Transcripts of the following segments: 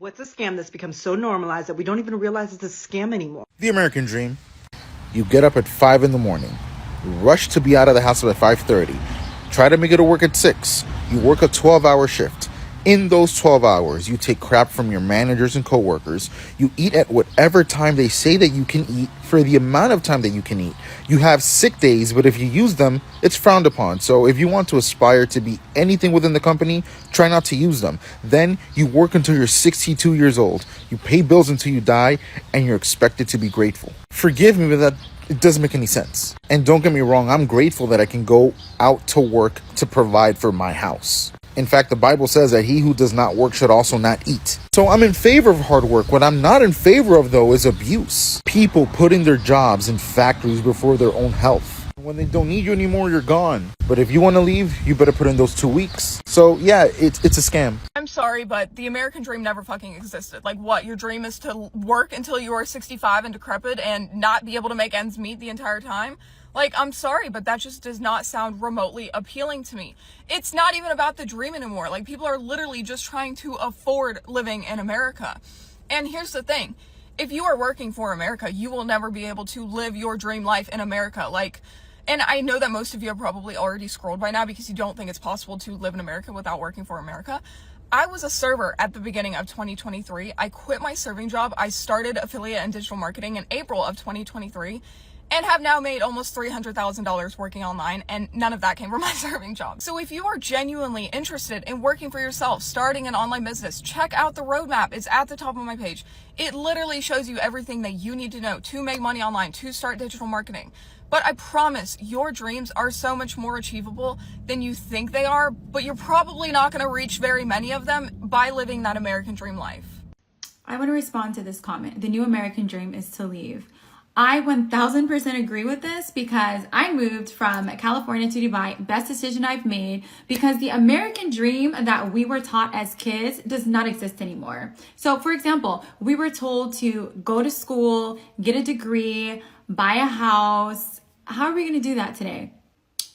What's a scam that's become so normalized that we don't even realize it's a scam anymore? The American dream. You get up at 5 in the morning, rush to be out of the house at 5:30, try to make it to work at 6. You work a 12-hour shift. In those 12 hours, you take crap from your managers and coworkers. You eat at whatever time they say that you can eat for the amount of time that you can eat. You have sick days, but if you use them, it's frowned upon. So if you want to aspire to be anything within the company, try not to use them. Then you work until you're 62 years old. You pay bills until you die, and you're expected to be grateful. Forgive me, but that it doesn't make any sense. And don't get me wrong, I'm grateful that I can go out to work to provide for my house. In fact, the Bible says that he who does not work should also not eat. So I'm in favor of hard work. What I'm not in favor of, though, is abuse. People putting their jobs in factories before their own health. When they don't need you anymore, you're gone. But if you want to leave, you better put in those 2 weeks. So yeah, it's a scam. I'm sorry, but the American dream never fucking existed. Like, what? Your dream is to work until you are 65 and decrepit and not be able to make ends meet the entire time? Like, I'm sorry, but that just does not sound remotely appealing to me. It's not even about the dream anymore. Like, people are literally just trying to afford living in America. And here's the thing. If you are working for America, you will never be able to live your dream life in America. Like, and I know that most of you have probably already scrolled by now because you don't think it's possible to live in America without working for America. I was a server at the beginning of 2023. I quit my serving job. I started affiliate and digital marketing in April of 2023 and have now made almost $300,000 working online, and none of that came from my serving job. So if you are genuinely interested in working for yourself, starting an online business, check out the roadmap. It's at the top of my page. It literally shows you everything that you need to know to make money online, to start digital marketing. But I promise your dreams are so much more achievable than you think they are, but you're probably not going to reach very many of them by living that American dream life. I want to respond to this comment. The new American dream is to leave. I 1000% agree with this because I moved from California to Dubai. Best decision I've made because the American dream that we were taught as kids does not exist anymore. So for example, we were told to go to school, get a degree, buy a house. How are we going to do that today?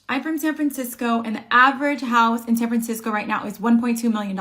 I'm from San Francisco and the average house in San Francisco right now is $1.2 million.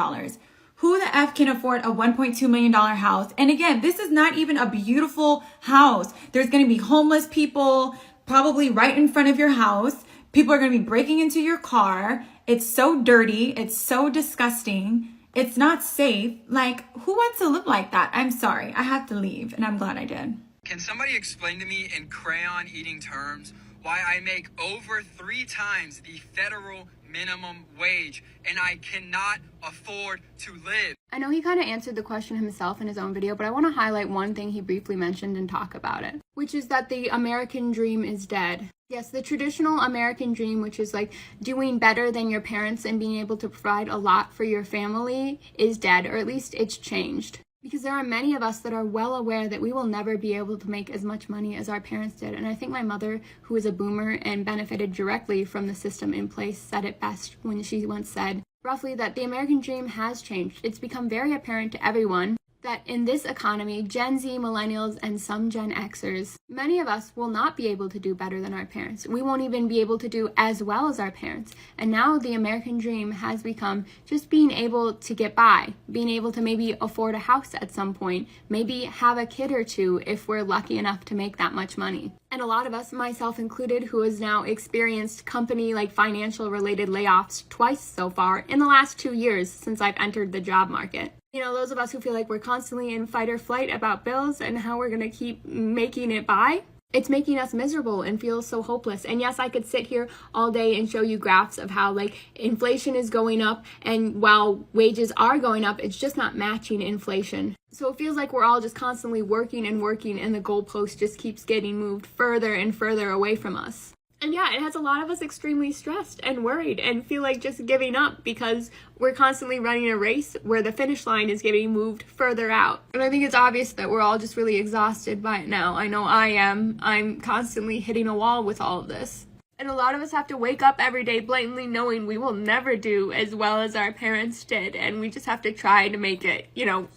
Who the F can afford a $1.2 million house? And again, this is not even a beautiful house. There's going to be homeless people probably right in front of your house. People are going to be breaking into your car. It's so dirty. It's so disgusting. It's not safe. Like, who wants to live like that? I'm sorry. I have to leave, and I'm glad I did. Can somebody explain to me in crayon eating terms why I make over 3 times the federal minimum wage and I cannot afford to live? I know he kind of answered the question himself in his own video, but I want to highlight one thing he briefly mentioned and talk about it, which is that the American dream is dead. Yes, the traditional American dream, which is like doing better than your parents and being able to provide a lot for your family, is dead, or at least it's changed. Because there are many of us that are well aware that we will never be able to make as much money as our parents did. And I think my mother, who is a boomer and benefited directly from the system in place, said it best when she once said, roughly, that the American dream has changed. It's become very apparent to everyone that in this economy, Gen Z, millennials, and some Gen Xers, many of us will not be able to do better than our parents. We won't even be able to do as well as our parents. And now the American dream has become just being able to get by, being able to maybe afford a house at some point, maybe have a kid or two if we're lucky enough to make that much money. And a lot of us, myself included, who has now experienced company like financial related layoffs twice so far in the last 2 years since I've entered the job market. You know, those of us who feel like we're constantly in fight or flight about bills and how we're going to keep making it by, it's making us miserable and feel so hopeless. And yes, I could sit here all day and show you graphs of how like inflation is going up, and while wages are going up, it's just not matching inflation. So it feels like we're all just constantly working and working, and the goalpost just keeps getting moved further and further away from us. And yeah, it has a lot of us extremely stressed and worried and feel like just giving up because we're constantly running a race where the finish line is getting moved further out. And I think it's obvious that we're all just really exhausted by it now. I know I am. I'm constantly hitting a wall with all of this. And a lot of us have to wake up every day blatantly knowing we will never do as well as our parents did. And we just have to try to make it,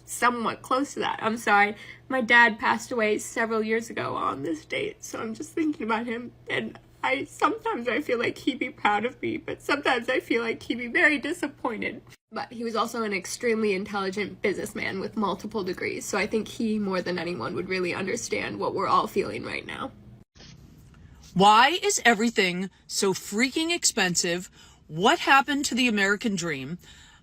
somewhat close to that. I'm sorry. My dad passed away several years ago on this date. So I'm just thinking about him, and Sometimes I feel like he'd be proud of me, but sometimes I feel like he'd be very disappointed. But he was also an extremely intelligent businessman with multiple degrees, so I think he, more than anyone, would really understand what we're all feeling right now. Why is everything so freaking expensive? What happened to the American dream?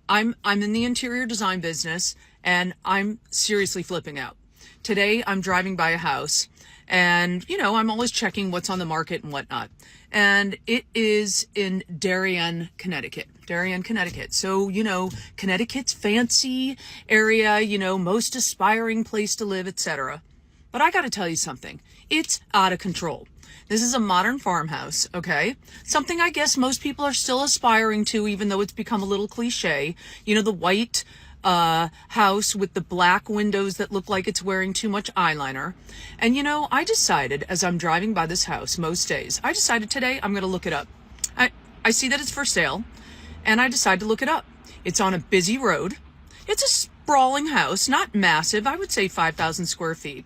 I'm in the interior design business, and I'm seriously flipping out. Today, I'm driving by a house, and, I'm always checking what's on the market and whatnot. And it is in Darien, Connecticut. So, Connecticut's fancy area, most aspiring place to live, etc. But I got to tell you something. It's out of control. This is a modern farmhouse, okay? Something I guess most people are still aspiring to, even though it's become a little cliche. The white house with the black windows that look like it's wearing too much eyeliner. And I decided, as I'm driving by this house most days, I decided today I'm going to look it up. I see that it's for sale, and I decide to look it up. It's on a busy road. It's a sprawling house, not massive. I would say 5,000 square feet.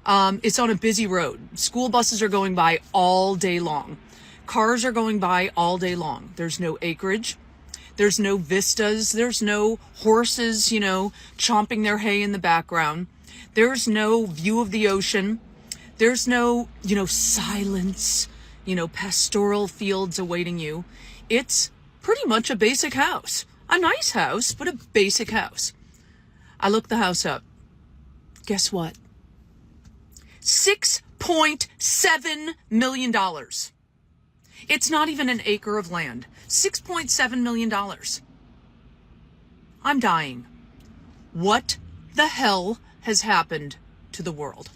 It's on a busy road. School buses are going by all day long. Cars are going by all day long. There's no acreage. There's no vistas. There's no horses, chomping their hay in the background. There's no view of the ocean. There's no, silence, pastoral fields awaiting you. It's pretty much a basic house. A nice house, but a basic house. I looked the house up. Guess what? $6.7 million. It's not even an acre of land. $6.7 million. I'm dying. What the hell has happened to the world?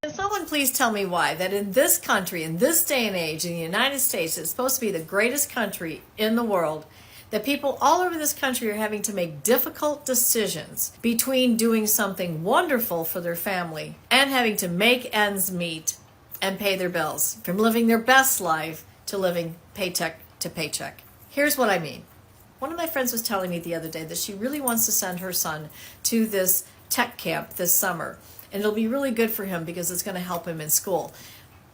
Can someone please tell me why that in this country, in this day and age, in the United States, it's supposed to be the greatest country in the world, that people all over this country are having to make difficult decisions between doing something wonderful for their family and having to make ends meet and pay their bills, from living their best life to living paycheck to paycheck. Here's what I mean. One of my friends was telling me the other day that she really wants to send her son to this tech camp this summer, and it'll be really good for him because it's going to help him in school.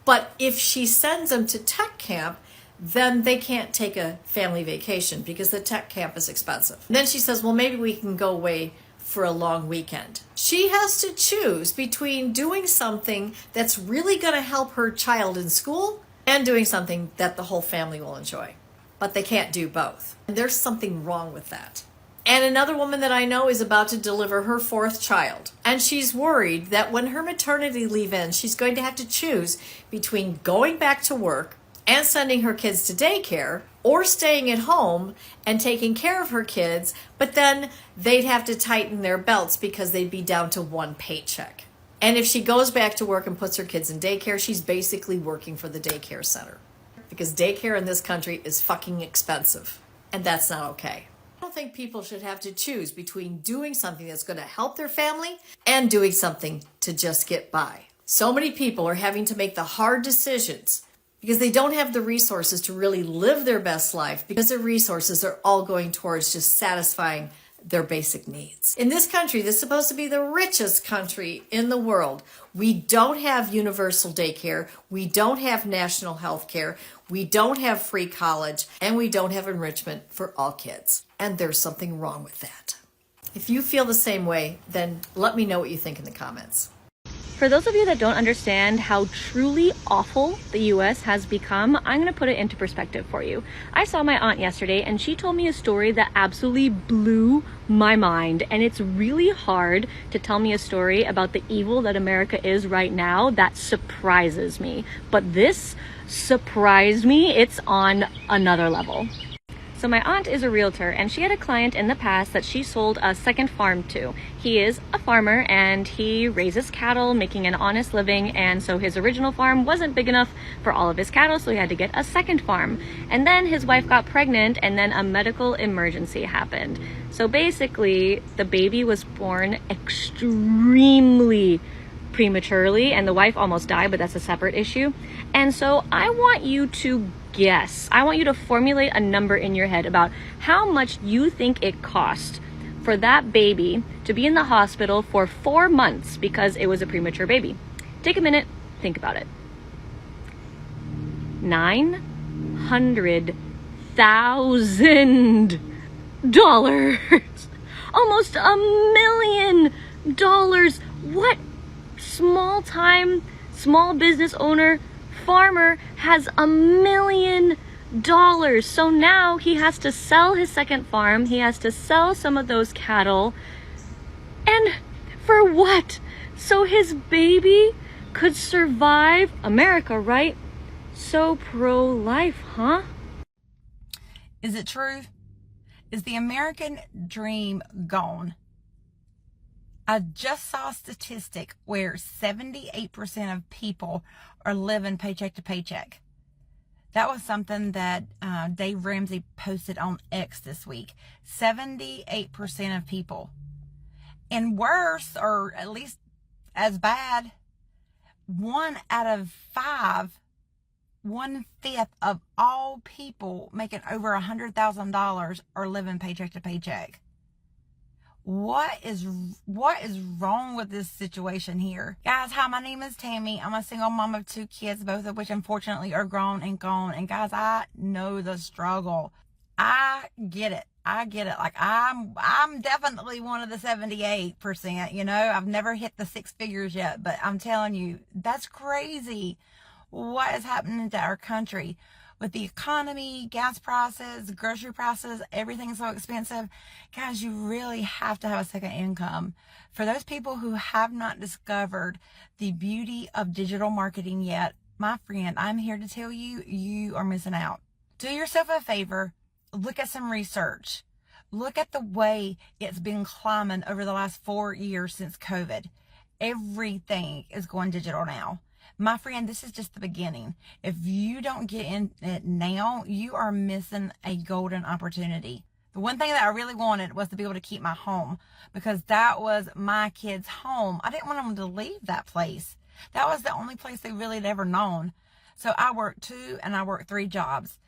But if she sends him to tech camp, then they can't take a family vacation because the tech camp is expensive. And then she says, well, maybe we can go away for a long weekend. She has to choose between doing something that's really going to help her child in school and doing something that the whole family will enjoy. But they can't do both. And there's something wrong with that. And another woman that I know is about to deliver her 4th child. And she's worried that when her maternity leave ends, she's going to have to choose between going back to work and sending her kids to daycare, or staying at home and taking care of her kids, but then they'd have to tighten their belts because they'd be down to one paycheck. And if she goes back to work and puts her kids in daycare, she's basically working for the daycare center. Because daycare in this country is fucking expensive, and that's not okay. I don't think people should have to choose between doing something that's going to help their family and doing something to just get by. So many people are having to make the hard decisions because they don't have the resources to really live their best life, because their resources are all going towards just satisfying their basic needs. In this country, that's supposed to be the richest country in the world, we don't have universal daycare, we don't have national health care, we don't have free college, and we don't have enrichment for all kids. And there's something wrong with that. If you feel the same way, then let me know what you think in the comments. For those of you that don't understand how truly awful the US has become, I'm going to put it into perspective for you. I saw my aunt yesterday and she told me a story that absolutely blew my mind. And it's really hard to tell me a story about the evil that America is right now that surprises me. But this surprised me. It's on another level. So my aunt is a realtor and she had a client in the past that she sold a second farm to. He is a farmer and he raises cattle, making an honest living, and so his original farm wasn't big enough for all of his cattle, so he had to get a second farm. And then his wife got pregnant and then a medical emergency happened. So basically the baby was born extremely prematurely and the wife almost died, but that's a separate issue. And so I want you to guess. I want you to formulate a number in your head about how much you think it cost for that baby to be in the hospital for 4 months because it was a premature baby. Take a minute, think about it. $900,000. Almost $1 million. What small business owner, farmer has $1 million? So now he has to sell his second farm. He has to sell some of those cattle. And for what? So his baby could survive. America, right? So pro-life, huh? Is it true? Is the American dream gone? I just saw a statistic where 78% of people are living paycheck to paycheck. That was something that Dave Ramsey posted on X this week. 78% of people. And worse, or at least as bad, 1 out of 5, 1/5 of all people making over $100,000 are living paycheck to paycheck. What is wrong with this situation here? Guys, hi, my name is Tammy. I'm a single mom of 2 kids, both of which unfortunately are grown and gone. And guys, I know the struggle. I get it. Like I'm definitely one of the 78%, you know. I've never hit the 6 figures yet, but I'm telling you, that's crazy. What is happening to our country with the economy, gas prices, grocery prices, everything's so expensive. Guys, you really have to have a second income. For those people who have not discovered the beauty of digital marketing yet, my friend, I'm here to tell you, you are missing out. Do yourself a favor. Look at some research. Look at the way it's been climbing over the last 4 years since COVID. Everything is going digital now. My friend, this is just the beginning. If you don't get in it now, you are missing a golden opportunity. The one thing that I really wanted was to be able to keep my home, because that was my kids' home. I didn't want them to leave that place. That was the only place they really had ever known. So I worked 2 and I worked 3 jobs.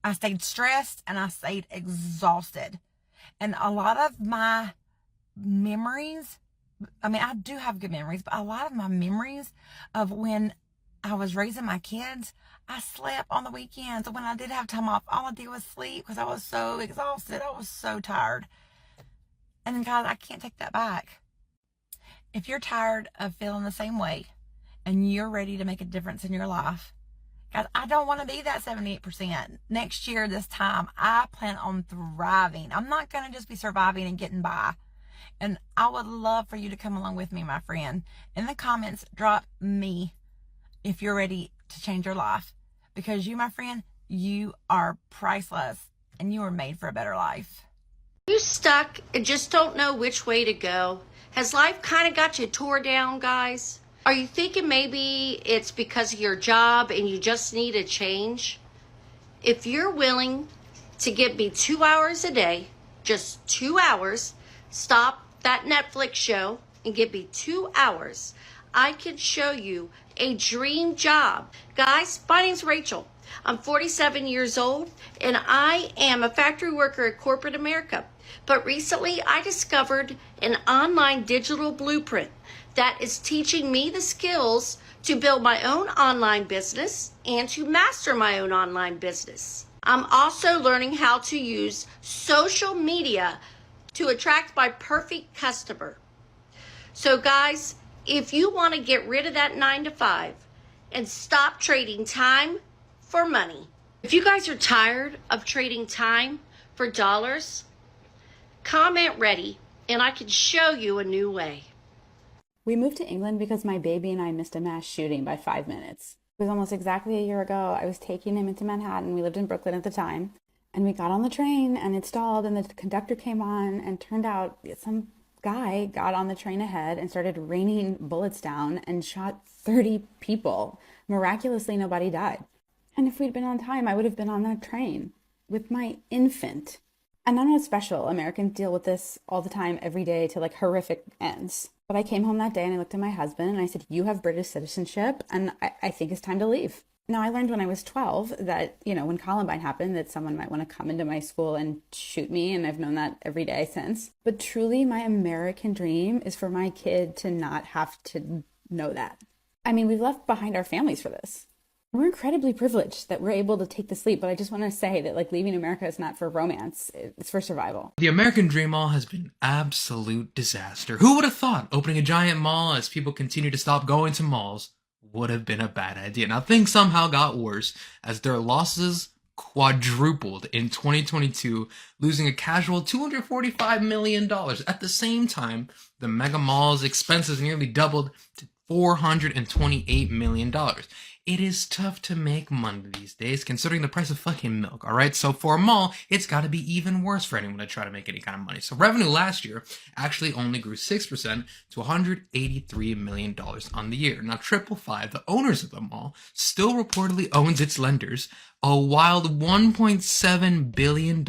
I stayed stressed and I stayed exhausted. And a lot of my memories, I mean, I do have good memories, but a lot of my memories of when I was raising my kids, I slept on the weekends. When I did have time off, all I did was sleep because I was so exhausted. I was so tired. And then, guys, I can't take that back. If you're tired of feeling the same way and you're ready to make a difference in your life, guys, I don't want to be that 78%. Next year, this time, I plan on thriving. I'm not going to just be surviving and getting by. And I would love for you to come along with me, my friend. In the comments, drop me if you're ready to change your life. Because you, my friend, you are priceless and you are made for a better life. You stuck and just don't know which way to go? Has life kind of got you tore down, guys? Are you thinking maybe it's because of your job and you just need a change? If you're willing to give me 2 hours a day, just 2 hours, stop that Netflix show and give me 2 hours, I can show you a dream job. Guys, my name's Rachel. I'm 47 years old and I am a factory worker at corporate America. But recently I discovered an online digital blueprint that is teaching me the skills to build my own online business and to master my own online business. I'm also learning how to use social media to attract my perfect customer. So guys, if you want to get rid of that 9 to 5 and stop trading time for money, if you guys are tired of trading time for dollars, comment ready and I can show you a new way. We moved to England because my baby and I missed a mass shooting by 5 minutes. It was almost exactly a year ago. I was taking him into Manhattan. We lived in Brooklyn at the time. And we got on the train and it stalled and the conductor came on and turned out some guy got on the train ahead and started raining bullets down and shot 30 people. Miraculously, nobody died. And if we'd been on time, I would have been on that train with my infant. And I know it's special. Americans deal with this all the time, every day, to like horrific ends. But I came home that day and I looked at my husband and I said, you have British citizenship and I think it's time to leave. Now, I learned when I was 12 that, you know, when Columbine happened, that someone might want to come into my school and shoot me. And I've known that every day since. But truly, my American dream is for my kid to not have to know that. I mean, we've left behind our families for this. We're incredibly privileged that we're able to take this leap, but I just want to say that like leaving America is not for romance, it's for survival. The American Dream Mall has been absolute disaster. Who would have thought opening a giant mall as people continue to stop going to malls would have been a bad idea? Now things somehow got worse as their losses quadrupled in 2022, losing a casual $245 million. At the same time, the mega mall's expenses nearly doubled to $428 million. It is tough to make money these days, considering the price of fucking milk, alright? So for a mall, it's gotta be even worse for anyone to try to make any kind of money. So revenue last year actually only grew 6% to $183 million on the year. Now 555, the owners of the mall, still reportedly owns its lenders a wild $1.7 billion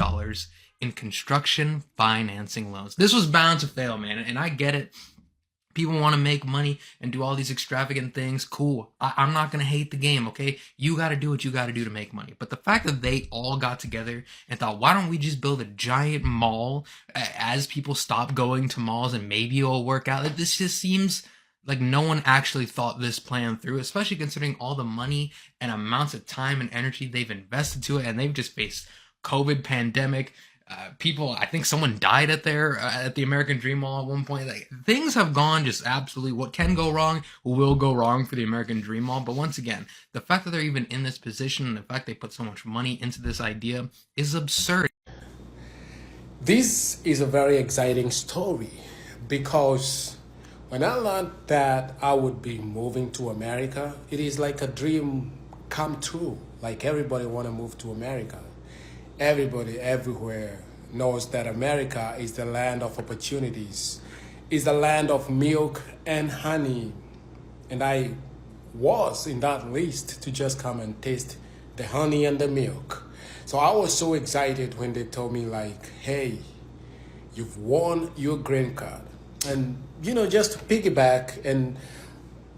in construction financing loans. This was bound to fail, man, and I get it. People want to make money and do all these extravagant things. Cool. I'm not going to hate the game, okay? You got to do what you got to do to make money. But the fact that they all got together and thought, why don't we just build a giant mall as people stop going to malls and maybe it'll work out? This just seems like no one actually thought this plan through, especially considering all the money and amounts of time and energy they've invested to it. And they've just faced COVID pandemic. People, I think someone died at the American Dream Mall at one point. Like, things have gone just absolutely, what can go wrong will go wrong for the American Dream Mall. But once again, the fact that they're even in this position and the fact they put so much money into this idea is absurd. This is a very exciting story because when I learned that I would be moving to America, it is like a dream come true. Like everybody want to move to America. Everybody everywhere knows that America is the land of opportunities, is the land of milk and honey. And I was in that list to just come and taste the honey and the milk. So I was so excited when they told me like, hey, you've won your green card. And, you know, just to piggyback and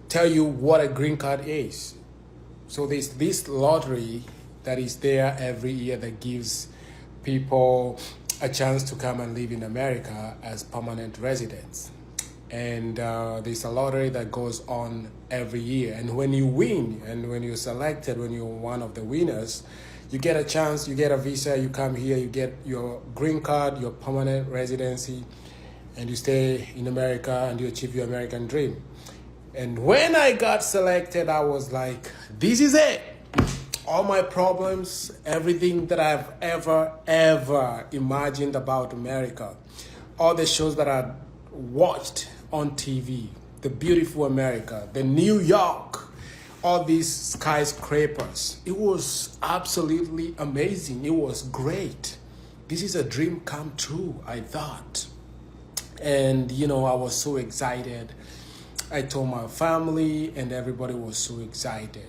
tell you what a green card is. So there's this lottery that is there every year that gives people a chance to come and live in America as permanent residents. And there's a lottery that goes on every year. And when you win, and when you're selected, when you're one of the winners, you get a chance, you get a visa, you come here, you get your green card, your permanent residency, and you stay in America and you achieve your American dream. And when I got selected, I was like, this is it. All my problems, everything that I've ever imagined about America, all the shows that I watched on TV, the beautiful America, the New York, all these skyscrapers, it was absolutely amazing. It was great. This is a dream come true, I thought. And, you know, I was so excited. I told my family and everybody was so excited.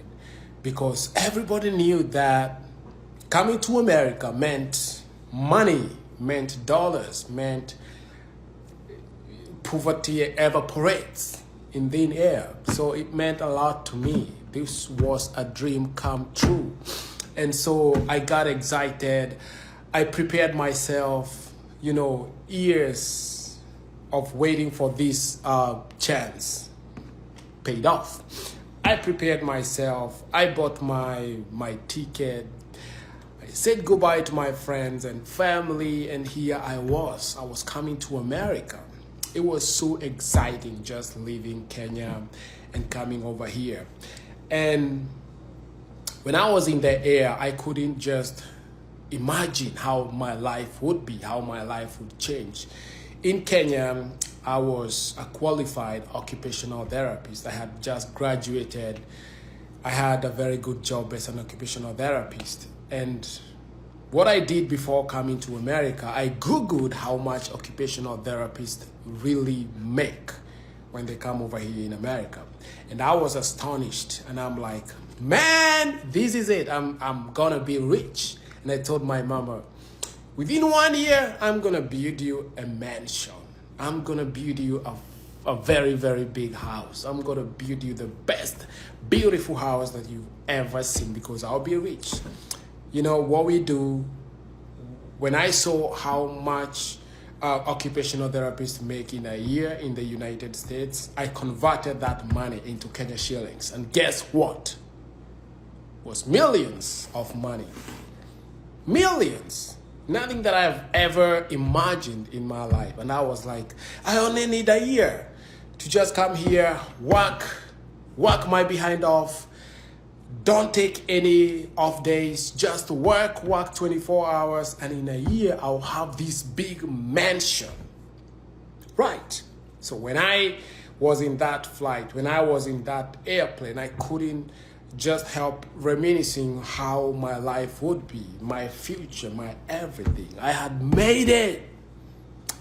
Because everybody knew that coming to America meant money, meant dollars, meant poverty evaporates in thin air. So it meant a lot to me. This was a dream come true. And so I got excited. I prepared myself, you know, years of waiting for this chance paid off. I prepared myself. I bought my ticket. I said goodbye to my friends and family, and here I was coming to America. It was so exciting just leaving Kenya and coming over here. And when I was in the air, I couldn't just imagine how my life would be, how my life would change. In Kenya, I was a qualified occupational therapist. I had just graduated. I had a very good job as an occupational therapist. And what I did before coming to America, I Googled how much occupational therapists really make when they come over here in America. And I was astonished. And I'm like, man, this is it. I'm gonna be rich. And I told my mama, within 1 year, I'm gonna build you a mansion. I'm gonna build you a very, very big house. I'm gonna build you the best, beautiful house that you've ever seen because I'll be rich. You know, what we do, when I saw how much occupational therapists make in a year in the United States, I converted that money into Kenya shillings. And guess what? was millions of money. Millions. Nothing that I've ever imagined in my life. And I was like, I only need a year to just come here, work my behind off, don't take any off days, just work 24 hours, and in a year I'll have this big mansion. Right. So when I was in that flight, when I was in that airplane, I couldn't just help reminiscing how my life would be, my future, my everything. I had made it.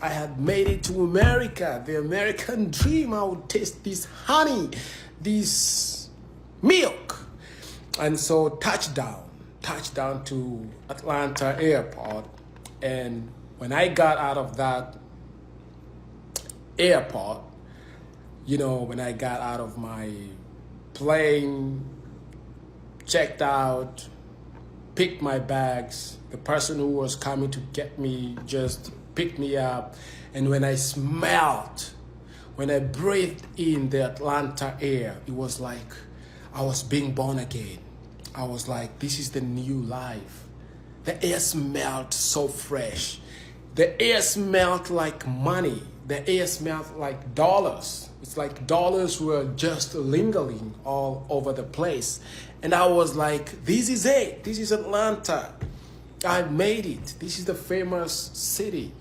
I had made it to America, the American dream. I would taste this honey, this milk. And so touchdown to Atlanta airport. And when I got out of that airport, you know, when I got out of my plane, checked out, picked my bags, the person who was coming to get me just picked me up. And when I breathed in the Atlanta air, it was like I was being born again. I was like, this is the new life. The air smelled so fresh. The air smelled like money. The air smelled like dollars. It's like dollars were just lingering all over the place. And I was like, this is it. This is Atlanta. I made it. This is the famous city.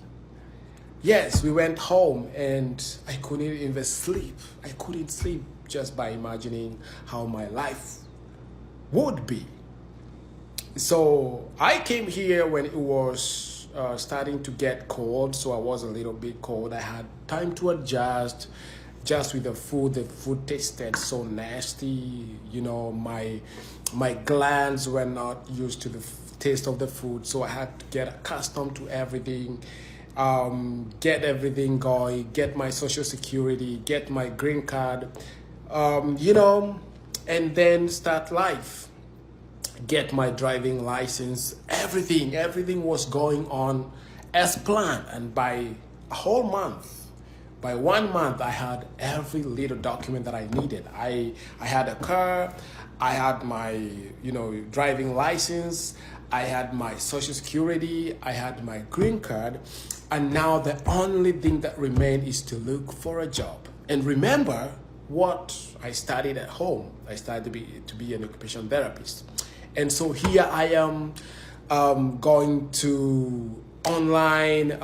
Yes, we went home and I couldn't even sleep. I couldn't sleep just by imagining how my life would be. So I came here when it was starting to get cold, so I was a little bit cold. I had time to adjust just with the food. The food tasted so nasty. You know, my glands were not used to the taste of the food, so I had to get accustomed to everything, get everything going, get my social security, get my green card, you know, and then start life, get my driving license. Everything was going on as planned. And by a whole month, by 1 month, I had every little document that I needed. I had a car, I had my, you know, driving license, I had my social security, I had my green card, and now the only thing that remained is to look for a job. And remember what I studied at home. I studied to be an occupational therapist. And so here I am going to online,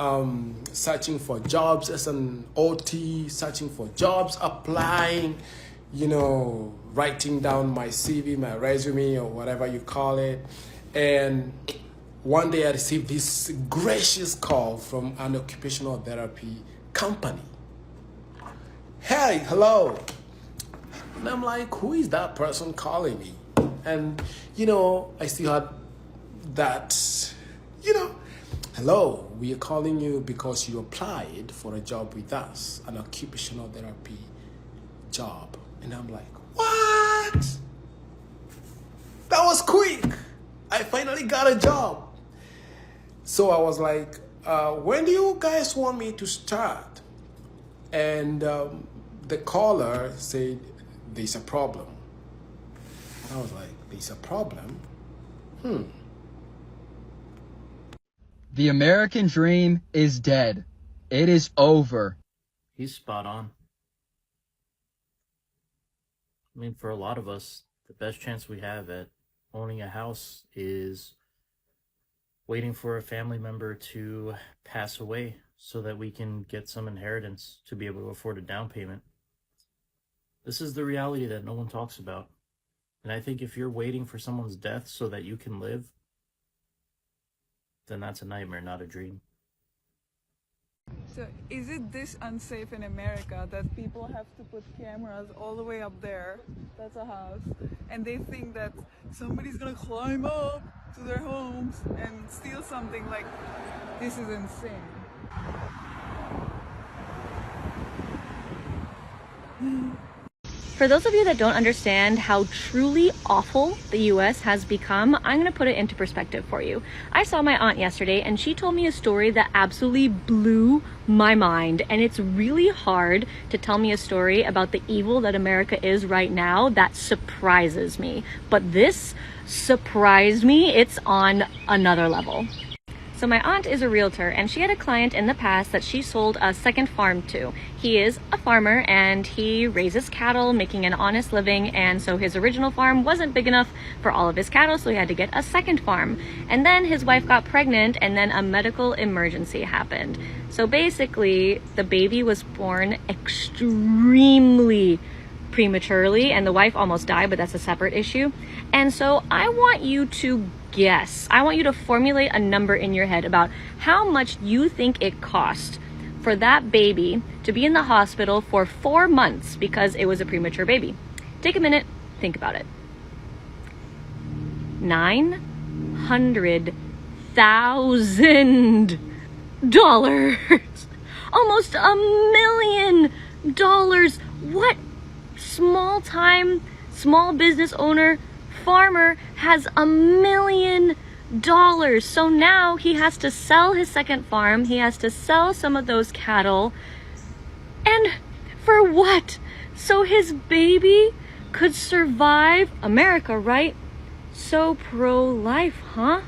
searching for jobs as an OT, searching for jobs, applying, you know, writing down my CV, my resume, or whatever you call it. And one day I received this gracious call from an occupational therapy company. Hey, hello. And I'm like, who is that person calling me? And, you know, I still had that, you know, hello, we are calling you because you applied for a job with us, an occupational therapy job. And I'm like, what? That was quick. I finally got a job. So I was like, when do you guys want me to start? And the caller said, there's a problem. I was like, there's a problem? The American dream is dead. It is over. He's spot on. I mean, for a lot of us, the best chance we have at owning a house is waiting for a family member to pass away so that we can get some inheritance to be able to afford a down payment. This is the reality that no one talks about. And I think if you're waiting for someone's death so that you can live, then that's a nightmare, not a dream. So is it this unsafe in America that people have to put cameras all the way up there, that's a house, and they think that somebody's gonna climb up to their homes and steal something? Like, this is insane. For those of you that don't understand how truly awful the US has become, I'm going to put it into perspective for you. I saw my aunt yesterday and she told me a story that absolutely blew my mind. And it's really hard to tell me a story about the evil that America is right now that surprises me. But this surprised me. It's on another level. So my aunt is a realtor and she had a client in the past that she sold a second farm to. He is a farmer and he raises cattle, making an honest living, and so his original farm wasn't big enough for all of his cattle, so he had to get a second farm. And then his wife got pregnant and then a medical emergency happened. So basically the baby was born extremely prematurely and the wife almost died, but that's a separate issue. And so I want you to guess. I want you to formulate a number in your head about how much you think it cost for that baby to be in the hospital for 4 months because it was a premature baby. Take a minute, think about it. $900,000. Almost $1 million. What small business owner, farmer has $1 million? So now he has to sell his second farm, he has to sell some of those cattle, and for what? So his baby could survive. America, right? So pro-life, huh?